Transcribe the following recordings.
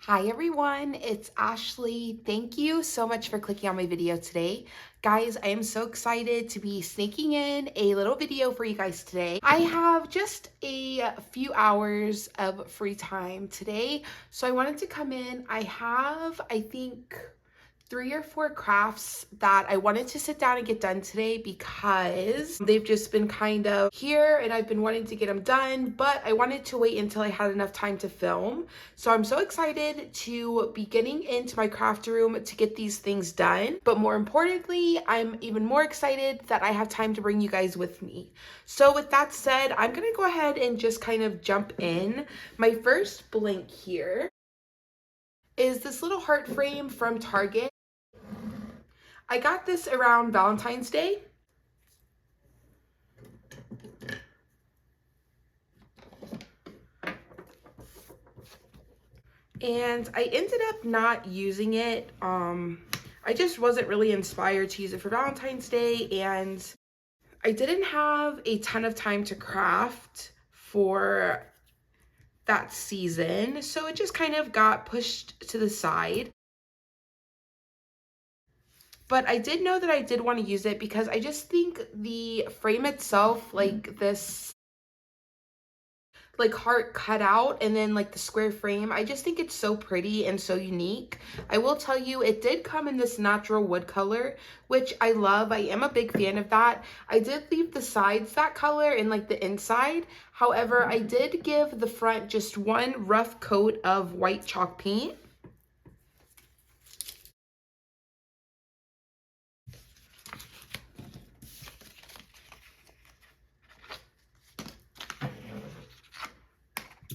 Hi everyone, it's Ashley. Thank you so much for clicking on my video today. Guys, I am so excited to be sneaking in a little video for you guys today. I have just a few hours of free time today, so I wanted to come in. I have, I think, 3 or 4 crafts that I wanted to sit down and get done today because they've just been kind of here and I've been wanting to get them done, but I wanted to wait until I had enough time to film. So I'm so excited to be getting into my craft room to get these things done. But more importantly, I'm even more excited that I have time to bring you guys with me. So with that said, I'm gonna go ahead and just kind of jump in. My first blank here is this little heart frame from Target. I got this around Valentine's Day. And I ended up not using it. I just wasn't really inspired to use it for Valentine's Day, and I didn't have a ton of time to craft for that season, so it just kind of got pushed to the side. But I did know that I did want to use it because I just think the frame itself, like this like heart cut out and then like the square frame, I just think it's so pretty and so unique. I will tell you, it did come in this natural wood color, which I love. I am a big fan of that. I did leave the sides that color and like the inside. However, I did give the front just one rough coat of white chalk paint.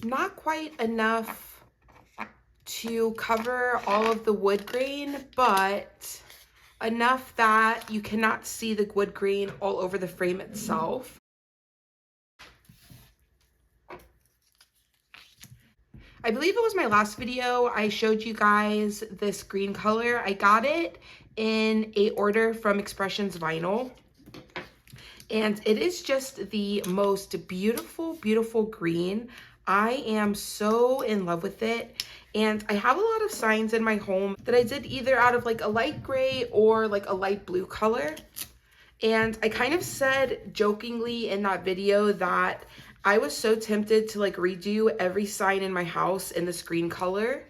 Not quite enough to cover all of the wood grain, but enough that you cannot see the wood grain all over the frame itself. I believe it was my last video, I showed you guys this green color. I got it in a order from Expressions Vinyl. And it is just the most beautiful, beautiful green. I am so in love with it. And I have a lot of signs in my home that I did either out of like a light gray or like a light blue color. And I kind of said jokingly in that video that I was so tempted to like redo every sign in my house in this green color.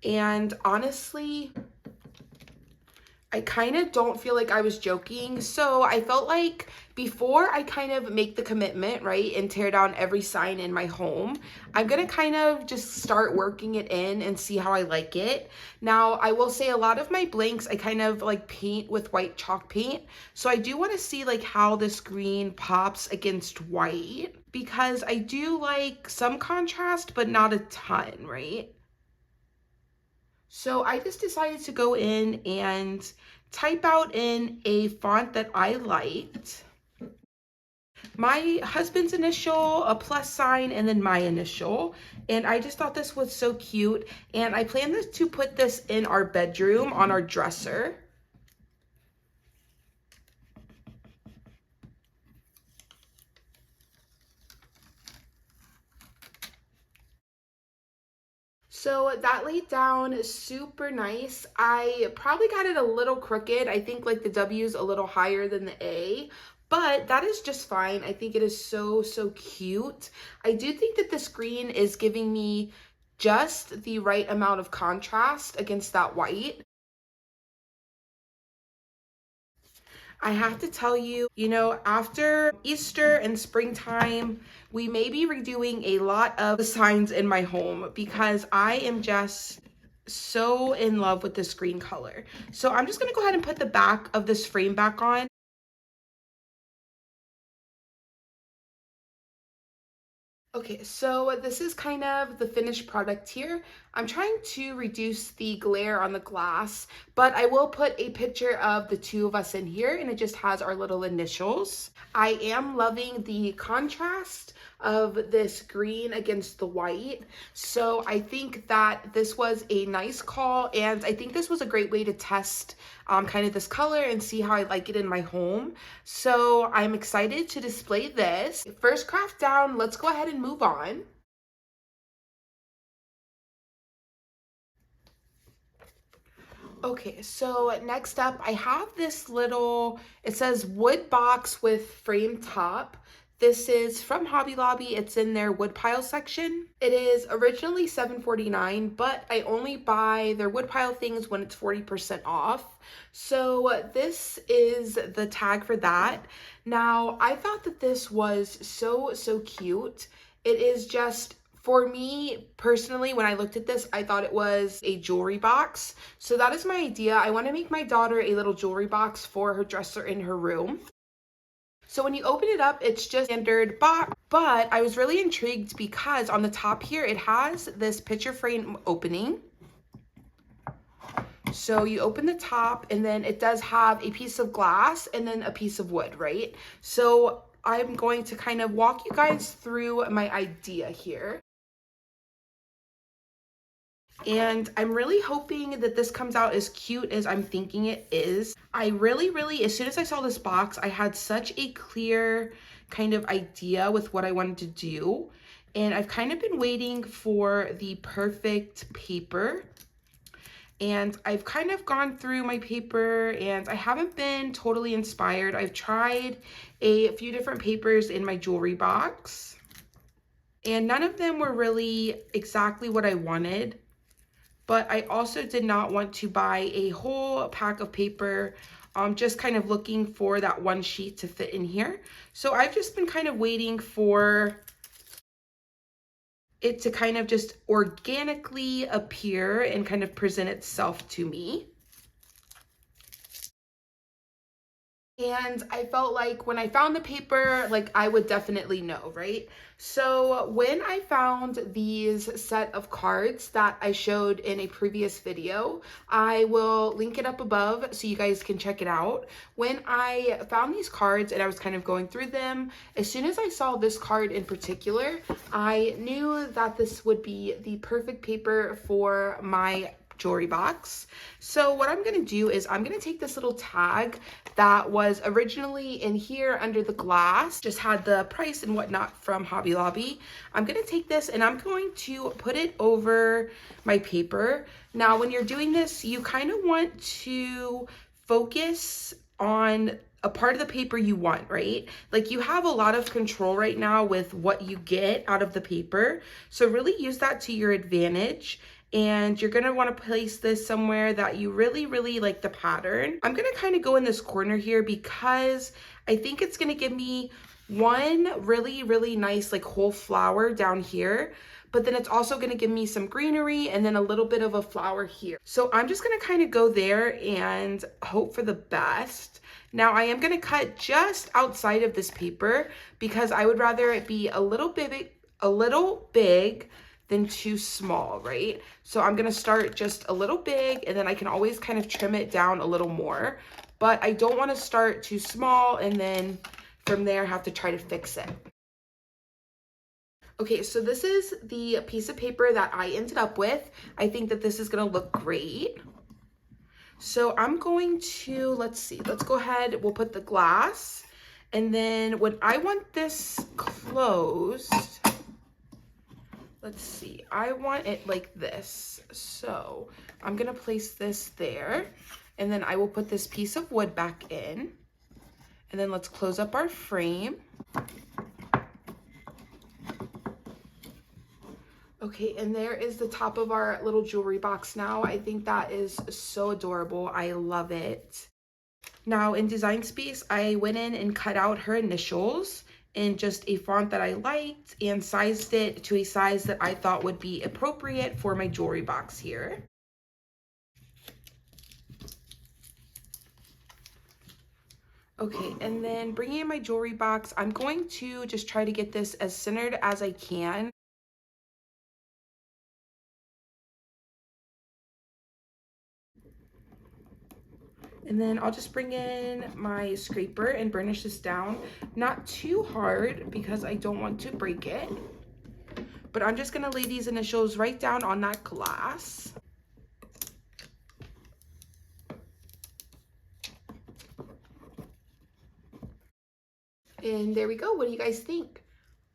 And honestly, I kind of don't feel like I was joking. So I felt like before I kind of make the commitment, right, and tear down every sign in my home, I'm going to kind of just start working it in and see how I like it. Now, I will say a lot of my blanks, I kind of like paint with white chalk paint. So I do want to see like how this green pops against white because I do like some contrast, but not a ton, right? So I just decided to go in and type out in a font that I liked. My husband's initial, a plus sign, and then my initial. And I just thought this was so cute. And I planned to put this in our bedroom on our dresser. So that laid down super nice. I probably got it a little crooked. I think like the W is a little higher than the A, but that is just fine. I think it is so, so cute. I do think that this green is giving me just the right amount of contrast against that white. I have to tell you, after Easter and springtime, we may be redoing a lot of the signs in my home because I am just so in love with this green color. So I'm just gonna go ahead and put the back of this frame back on. Okay, so this is kind of the finished product here. I'm trying to reduce the glare on the glass, but I will put a picture of the two of us in here and it just has our little initials. I am loving the contrast of this green against the white. So I think that this was a nice call and I think this was a great way to test kind of this color and see how I like it in my home. So I'm excited to display this. First craft down, let's go ahead and move on. Okay, so next up, I have this little, it says wood box with frame top. This is from Hobby Lobby. It's in their wood pile section. It is originally $7.49, but I only buy their wood pile things when it's 40% off. So this is the tag for that. Now, I thought that this was so cute. It is just, for me personally, when I looked at this, I thought it was a jewelry box. So that is my idea. I want to make my daughter a little jewelry box for her dresser in her room. So when you open it up, it's just standard box, but I was really intrigued because on the top here, it has this picture frame opening. So you open the top and then it does have a piece of glass and then a piece of wood, right? So I'm going to kind of walk you guys through my idea here. And I'm really hoping that this comes out as cute as I'm thinking it is. I really, as soon as I saw this box, I had such a clear kind of idea with what I wanted to do. And I've kind of been waiting for the perfect paper. And I've kind of gone through my paper and I haven't been totally inspired. I've tried a few different papers in my jewelry box, and none of them were really exactly what I wanted. But I also did not want to buy a whole pack of paper, just kind of looking for that one sheet to fit in here. So I've just been kind of waiting for it to kind of just organically appear and kind of present itself to me. And I felt like when I found the paper, like I would definitely know, right? So when I found these set of cards that I showed in a previous video, I will link it up above so you guys can check it out. When I found these cards and I was kind of going through them, as soon as I saw this card in particular, I knew that this would be the perfect paper for my jewelry box. So what I'm gonna do is I'm gonna take this little tag that was originally in here under the glass, just had the price and whatnot from Hobby Lobby. I'm gonna take this and I'm going to put it over my paper. Now, when you're doing this, you kind of want to focus on a part of the paper you want, right? Like you have a lot of control right now with what you get out of the paper. So really use that to your advantage. And you're gonna wanna place this somewhere that you really like the pattern. I'm gonna kind of go in this corner here because I think it's gonna give me one really nice like whole flower down here, but then it's also gonna give me some greenery and then a little bit of a flower here. So I'm just gonna kind of go there and hope for the best. Now I am gonna cut just outside of this paper because I would rather it be a little big than too small, right? So I'm gonna start just a little big and then I can always kind of trim it down a little more, but I don't wanna start too small and then from there have to try to fix it. Okay, so this is the piece of paper that I ended up with. I think that this is gonna look great. So I'm going to, let's see, let's go ahead, we'll put the glass, and then when I want this closed, let's see, I want it like this. So I'm gonna place this there and then I will put this piece of wood back in, and then let's close up our frame. Okay, and there is the top of our little jewelry box now. I think that is so adorable. I love it. Now in Design Space, I went in and cut out her initials in just a font that I liked and sized it to a size that I thought would be appropriate for my jewelry box here. Okay, and then bringing in my jewelry box, I'm going to just try to get this as centered as I can. And then I'll just bring in my scraper and burnish this down. Not too hard because I don't want to break it. But I'm just gonna lay these initials right down on that glass. And there we go. What do you guys think?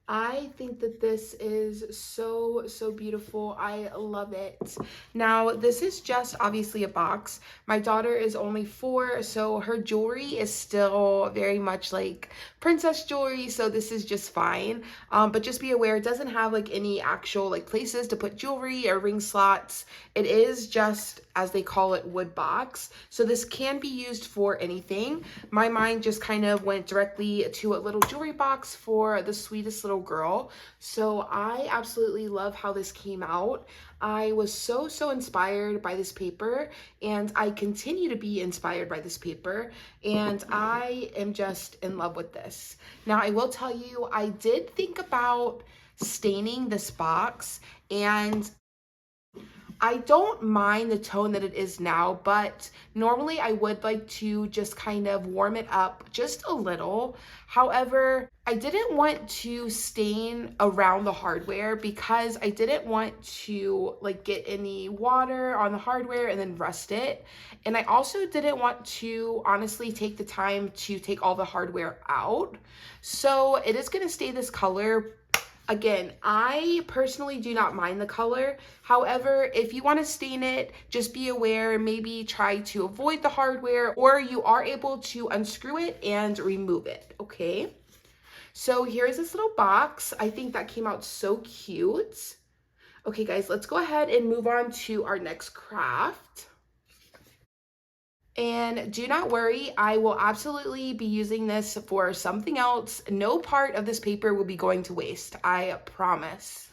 I think that this is so, so beautiful. I love it. Now, this is just obviously a box. My daughter is only 4, so her jewelry is still very much like princess jewelry, so this is just fine. But just be aware, it doesn't have like any actual like places to put jewelry or ring slots. It is just, as they call it, wood box. So this can be used for anything. My mind just kind of went directly to a little jewelry box for the sweetest little girl. So I absolutely love how this came out. I was so, so inspired by this paper, and I continue to be inspired by this paper, and I am just in love with this. Now, I will tell you, I did think about staining this box, and I don't mind the tone that it is now, but normally I would like to just kind of warm it up just a little. However, I didn't want to stain around the hardware because I didn't want to like get any water on the hardware and then rust it. And I also didn't want to honestly take the time to take all the hardware out. So it is going to stay this color. Again, I personally do not mind the color. However, if you want to stain it, just be aware, maybe try to avoid the hardware, or you are able to unscrew it and remove it, okay? So here's this little box. I think that came out so cute. Okay, guys, let's go ahead and move on to our next craft. And do not worry, I will absolutely be using this for something else. No part of this paper will be going to waste, I promise.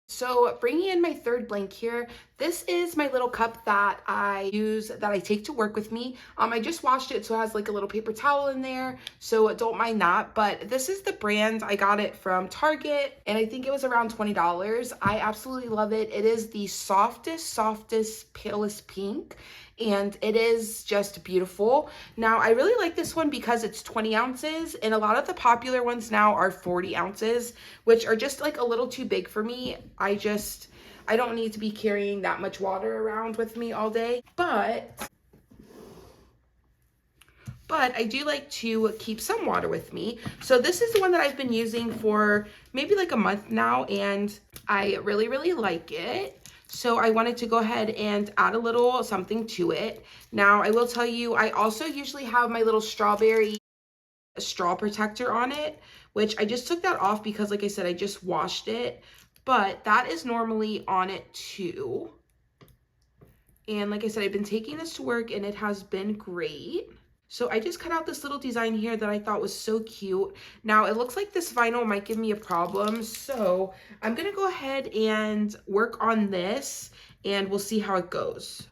So bringing in my third blank here, this is my little cup that I use, that I take to work with me. I just washed it, so it has like a little paper towel in there, so don't mind that. But this is the brand. I got it from Target, and I think it was around $20. I absolutely love it. It is the softest, palest pink, and it is just beautiful. Now, I really like this one because it's 20 ounces, and a lot of the popular ones now are 40 ounces, which are just like a little too big for me. I don't need to be carrying that much water around with me all day, but I do like to keep some water with me. So this is the one that I've been using for maybe like a month now, and I really, really like it. So I wanted to go ahead and add a little something to it. Now, I will tell you, I also usually have my little strawberry straw protector on it, which I just took that off because, like I said, I just washed it. But that is normally on it too. And like I said, I've been taking this to work and it has been great. So I just cut out this little design here that I thought was so cute. Now it looks like this vinyl might give me a problem, so I'm gonna go ahead and work on this and we'll see how it goes.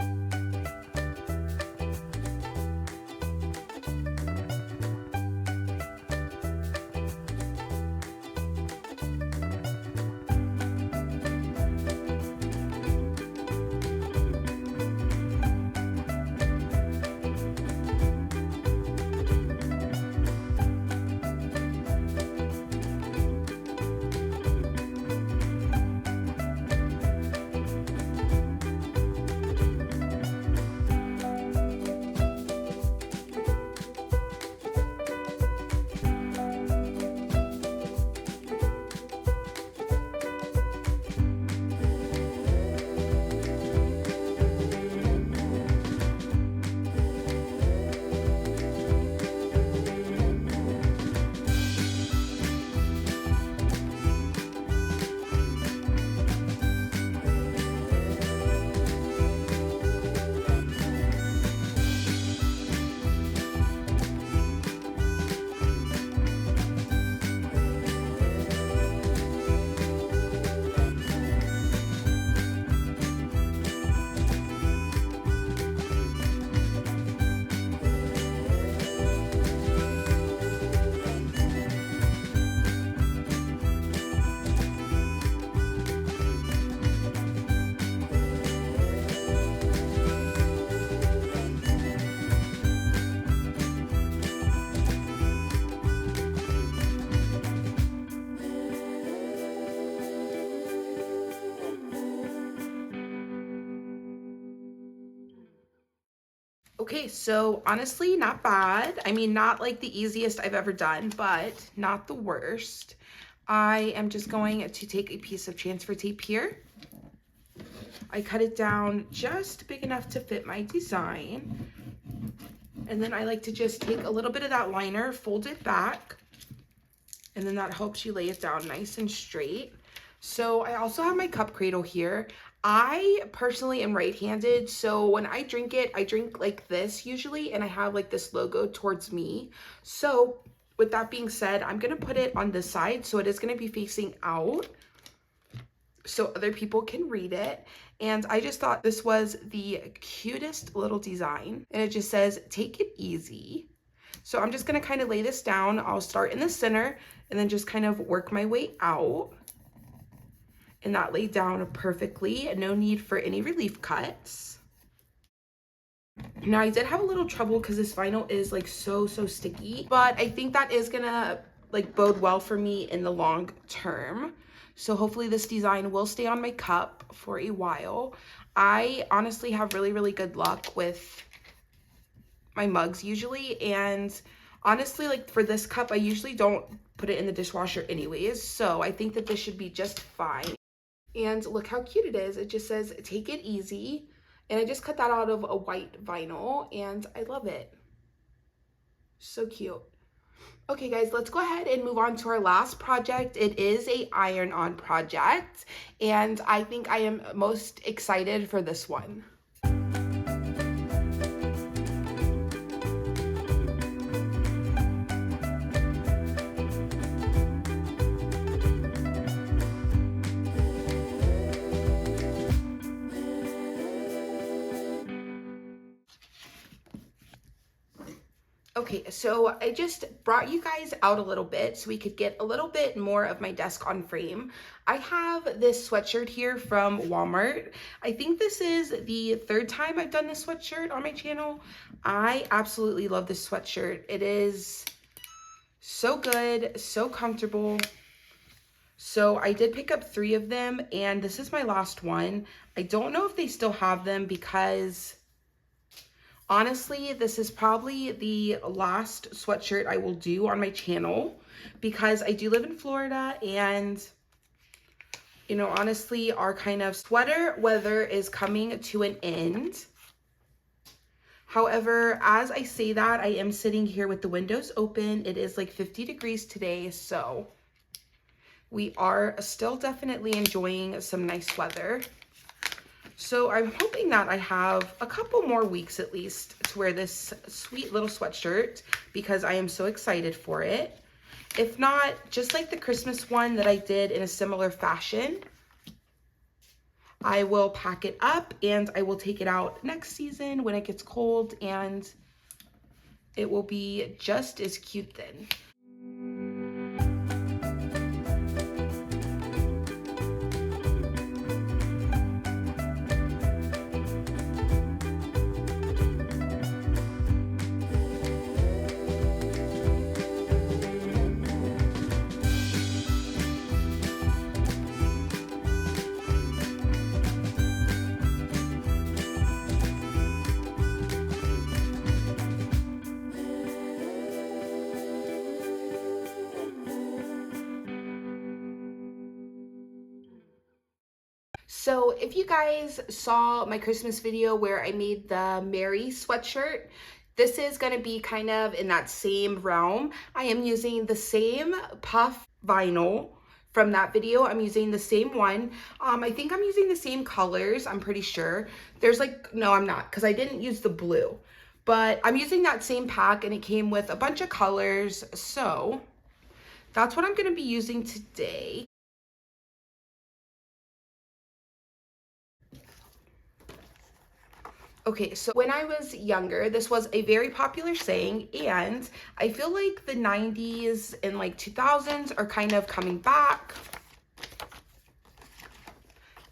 Okay, so honestly, not bad. I mean, not like the easiest I've ever done, but not the worst. I am just going to take a piece of transfer tape here. I cut it down just big enough to fit my design. And then I like to just take a little bit of that liner, fold it back, and then that helps you lay it down nice and straight. So I also have my cup cradle here. I personally am right-handed, so when I drink it, I drink like this usually, and I have like this logo towards me. So with that being said, I'm gonna put it on this side, so it is gonna be facing out so other people can read it. And I just thought this was the cutest little design, and it just says, "Take it easy." So I'm just gonna kind of lay this down. I'll start in the center and then just kind of work my way out. And that laid down perfectly, and no need for any relief cuts. Now I did have a little trouble because this vinyl is like so sticky, but I think that is gonna like bode well for me in the long term. So hopefully this design will stay on my cup for a while. I honestly have really good luck with my mugs usually, and honestly, like for this cup, I usually don't put it in the dishwasher anyways, so I think that this should be just fine. And look how cute it is. It just says, "Take it easy." And I just cut that out of a white vinyl, and I love it. So cute. Okay guys, let's go ahead and move on to our last project. It is a iron-on project, and I think I am most excited for this one. Okay, so I just brought you guys out a little bit so we could get a little bit more of my desk on frame. I have this sweatshirt here from Walmart. I think this is the third time I've done this sweatshirt on my channel. I absolutely love this sweatshirt. It is so good, so comfortable. So I did pick up 3 of them, and this is my last one. I don't know if they still have them because honestly, this is probably the last sweatshirt I will do on my channel because I do live in Florida, and you know, honestly, our kind of sweater weather is coming to an end. However, as I say that, I am sitting here with the windows open. It is like 50 degrees today, so we are still definitely enjoying some nice weather. So I'm hoping that I have a couple more weeks at least to wear this sweet little sweatshirt because I am so excited for it. If not, just like the Christmas one that I did in a similar fashion, I will pack it up and I will take it out next season when it gets cold, and it will be just as cute then. So if you guys saw my Christmas video where I made the Mary sweatshirt, this is going to be kind of in that same realm. I am using the same puff vinyl from that video. I'm using the same one. I think I'm using the same colors, I'm pretty sure. There's like, no, I'm not, because I didn't use the blue. But I'm using that same pack, and it came with a bunch of colors. So that's what I'm going to be using today. Okay, so when I was younger, this was a very popular saying, and I feel like the 90s and like 2000s are kind of coming back.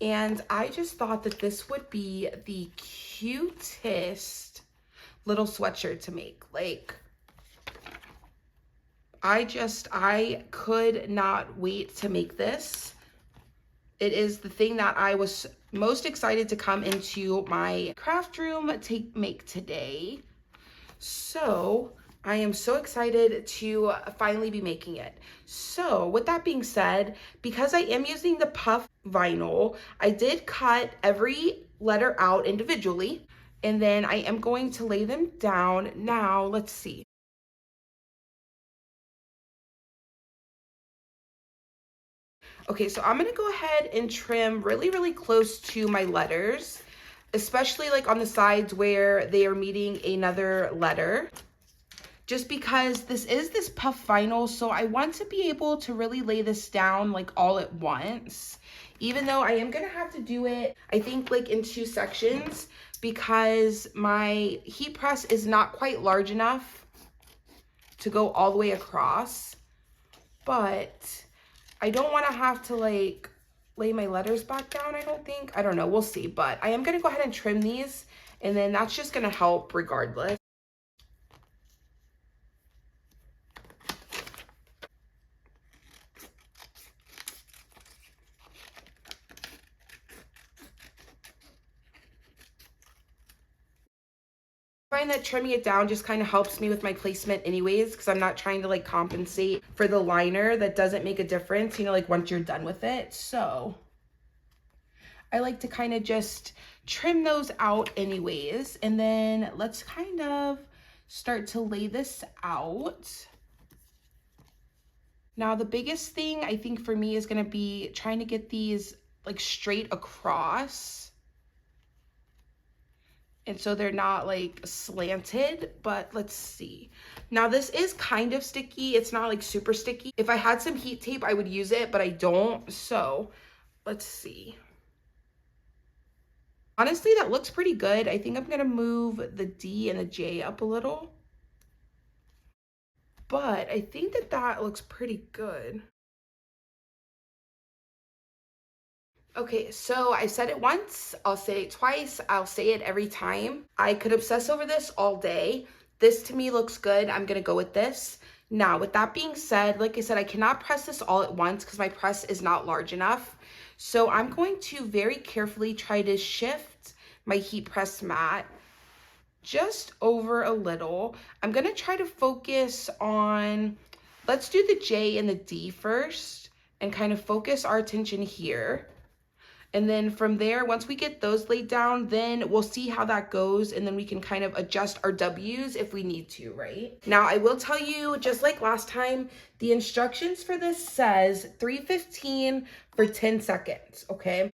And I just thought that this would be the cutest little sweatshirt to make. Like, I could not wait to make this. It is the thing that I was most excited to come into my craft room to make today. So I am so excited to finally be making it. So with that being said, because I am using the puff vinyl, I did cut every letter out individually, and then I am going to lay them down. Now, let's see. Okay, so I'm gonna go ahead and trim really, really close to my letters, especially like on the sides where they are meeting another letter. Just because this is this puff vinyl, so I want to be able to really lay this down like all at once. Even though I am gonna have to do it, I think like in 2 sections, because my heat press is not quite large enough to go all the way across. But I don't want to have to like lay my letters back down, I don't think. I don't know, we'll see. But I am gonna go ahead and trim these, and then that's just gonna help regardless. I find that trimming it down just kind of helps me with my placement anyways, because I'm not trying to like compensate for the liner. That doesn't make a difference, you know, like once you're done with it. So I like to kind of just trim those out anyways. And then let's kind of start to lay this out. Now, the biggest thing I think for me is going to be trying to get these like straight across. And so they're not like slanted, but let's see. Now this is kind of sticky. It's not like super sticky. If I had some heat tape, I would use it, but I don't. So let's see. Honestly, that looks pretty good. I think I'm gonna move the D and the J up a little. But I think that that looks pretty good. Okay, so I said it once, I'll say it twice, I'll say it every time. I could obsess over this all day. This to me looks good. I'm gonna go with this. Now, with that being said, like I said, I cannot press this all at once because my press is not large enough. So I'm going to very carefully try to shift my heat press mat just over a little. I'm gonna try to focus on, let's do the J and the D first and kind of focus our attention here. And then from there, once we get those laid down, then we'll see how that goes. And then we can kind of adjust our W's if we need to, right? Now, I will tell you, just like last time, the instructions for this says 315 for 10 seconds, okay?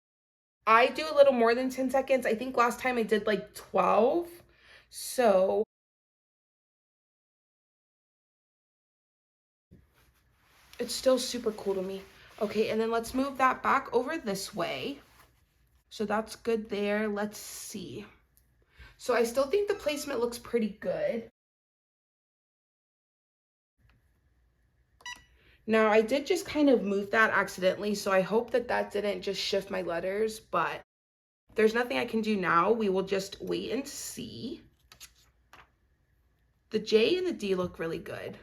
I do a little more than 10 seconds. I think last time I did like 12. So it's still super cool to me. Okay, and then let's move that back over this way. So that's good there. Let's see. So I still think the placement looks pretty good. Now I did just kind of move that accidentally, so I hope that that didn't just shift my letters, but there's nothing I can do now. We will just wait and see. The J and the D look really good.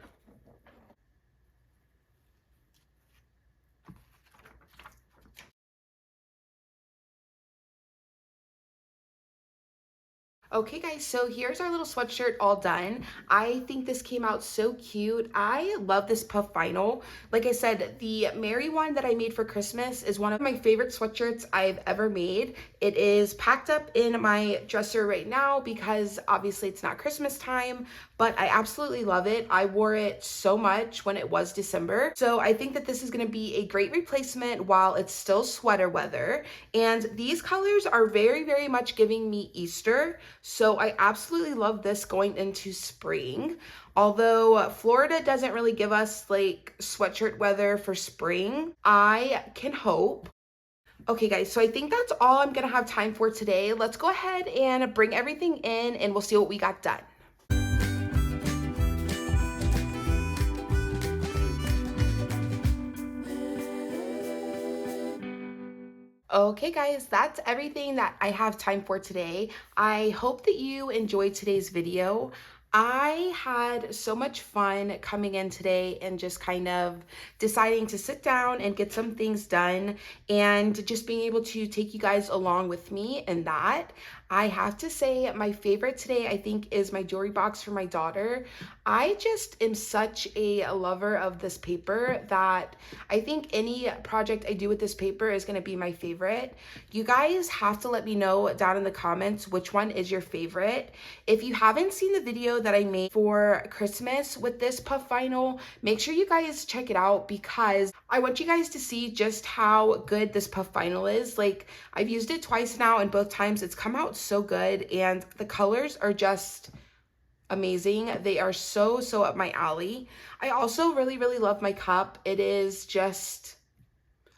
Okay guys, so here's our little sweatshirt all done. I think this came out so cute. I love this puff vinyl. Like I said, the Mary one that I made for Christmas is one of my favorite sweatshirts I've ever made. It is packed up in my dresser right now because obviously it's not Christmas time, but I absolutely love it. I wore it so much when it was December. So I think that this is gonna be a great replacement while it's still sweater weather. And these colors are very, very much giving me Easter. So I absolutely love this going into spring. Although Florida doesn't really give us like sweatshirt weather for spring, I can hope. Okay guys, so I think that's all I'm gonna have time for today. Let's go ahead and bring everything in and we'll see what we got done. Okay guys, that's everything that I have time for today. I hope that you enjoyed today's video. I had so much fun coming in today and just kind of deciding to sit down and get some things done and just being able to take you guys along with me in that. I have to say, my favorite today, I think, is my jewelry box for my daughter. I just am such a lover of this paper that I think any project I do with this paper is going to be my favorite. You guys have to let me know down in the comments which one is your favorite. If you haven't seen the video that I made for Christmas with this puff vinyl, make sure you guys check it out because I want you guys to see just how good this puff vinyl is. Like, I've used it twice now and both times it's come out so good and the colors are just amazing. They are so up my alley. I also really love my cup. It is just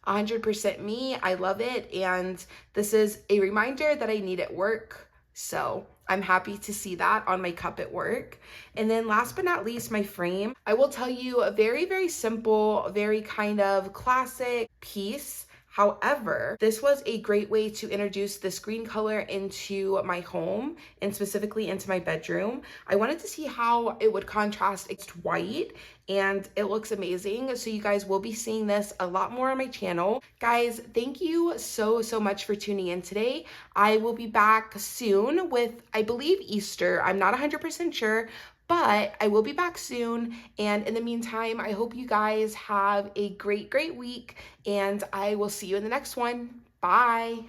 100% me. I love it. And this is a reminder that I need at work. So I'm happy to see that on my cup at work. And then last but not least, my frame. I will tell you a very simple, very kind of classic piece. However, this was a great way to introduce this green color into my home and specifically into my bedroom. I wanted to see how it would contrast against white and it looks amazing. So you guys will be seeing this a lot more on my channel. Guys, thank you so much for tuning in today. I will be back soon with, I believe, Easter. I'm not 100% sure, but I will be back soon. And in the meantime, I hope you guys have a great week and I will see you in the next one. Bye.